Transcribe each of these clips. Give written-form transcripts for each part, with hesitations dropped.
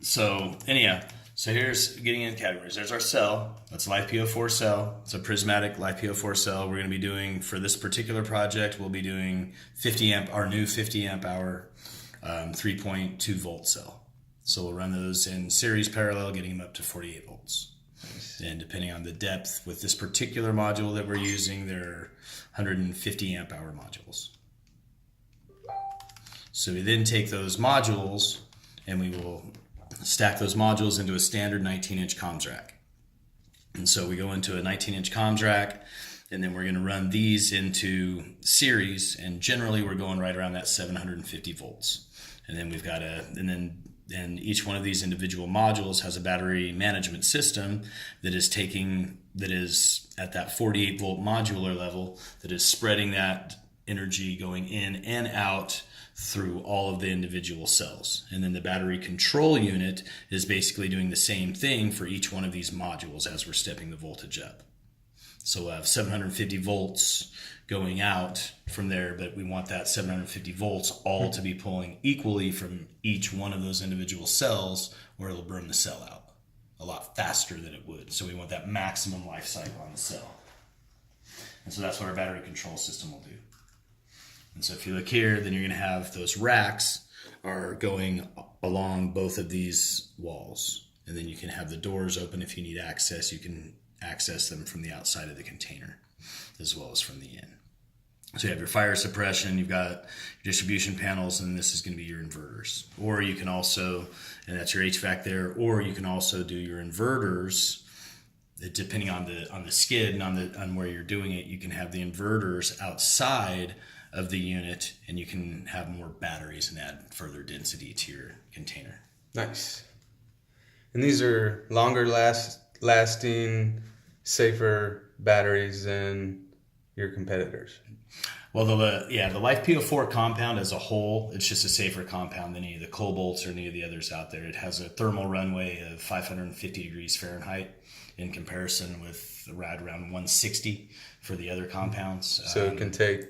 So anyhow, so here's getting into categories. There's our cell. That's a LiFePO4 cell. It's a prismatic LiFePO4 cell. We're going to be doing, for this particular project, we'll be doing 50 amp, our new 50 amp hour 3.2 volt cell. So we'll run those in series parallel, getting them up to 48 volts. Nice. And depending on the depth, with this particular module that we're using, they're 150 amp hour modules. So we then take those modules and we will stack those modules into a standard 19-inch comms rack. And so we go into a 19-inch comms rack, and then we're going to run these into series, and generally we're going right around that 750 volts. And then we've got and each one of these individual modules has a battery management system that is at that 48 volt modular level, that is spreading that energy going in and out through all of the individual cells. And then the battery control unit is basically doing the same thing for each one of these modules as we're stepping the voltage up. So we'll have 750 volts going out from there, but we want that 750 volts all to be pulling equally from each one of those individual cells, where it'll burn the cell out a lot faster than it would. So we want that maximum life cycle on the cell. And so that's what our battery control system will do. And so if you look here, then you're going to have those racks are going along both of these walls. And then you can have the doors open if you need access. You can access them from the outside of the container as well as from the in. So you have your fire suppression, you've got your distribution panels, and this is going to be your inverters. Or you can also, and that's your HVAC there, or you can also do your inverters. Depending on the skid and on where you're doing it, you can have the inverters outside of the unit, and you can have more batteries and add further density to your container. Nice. And these are longer lasting, safer batteries than your competitors. Well, the LiFePO4 compound as a whole, it's just a safer compound than any of the Cobalts or any of the others out there. It has a thermal runway of 550 degrees Fahrenheit in comparison with around 160 for the other compounds. So it can take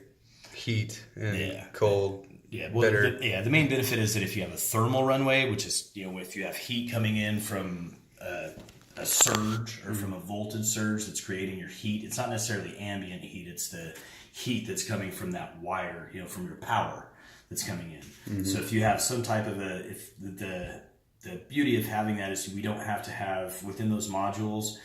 heat and cold. Yeah, well, the main benefit is that if you have a thermal runway, which is, if you have heat coming in from a surge or from a voltage surge that's creating your heat, it's not necessarily ambient heat, it's the heat that's coming from that wire, from your power that's coming in. Mm-hmm. So if you have some type of the beauty of having that is we don't have to have, within those modules,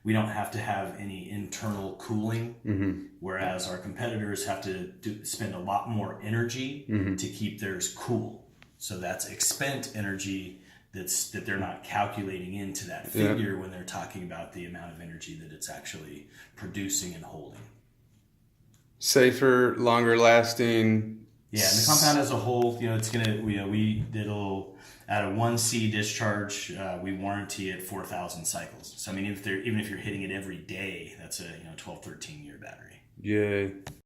we don't have to have any internal cooling, whereas our competitors have to spend a lot more energy to keep theirs cool. So that's expent energy that they're not calculating into that figure when they're talking about the amount of energy that it's actually producing and holding. Safer, longer lasting. Yeah, and the compound as a whole, it's gonna it'll at a 1C discharge, we warranty it 4,000 cycles. So I mean, even if you're hitting it every day, that's a 12, 13 year battery. Yay.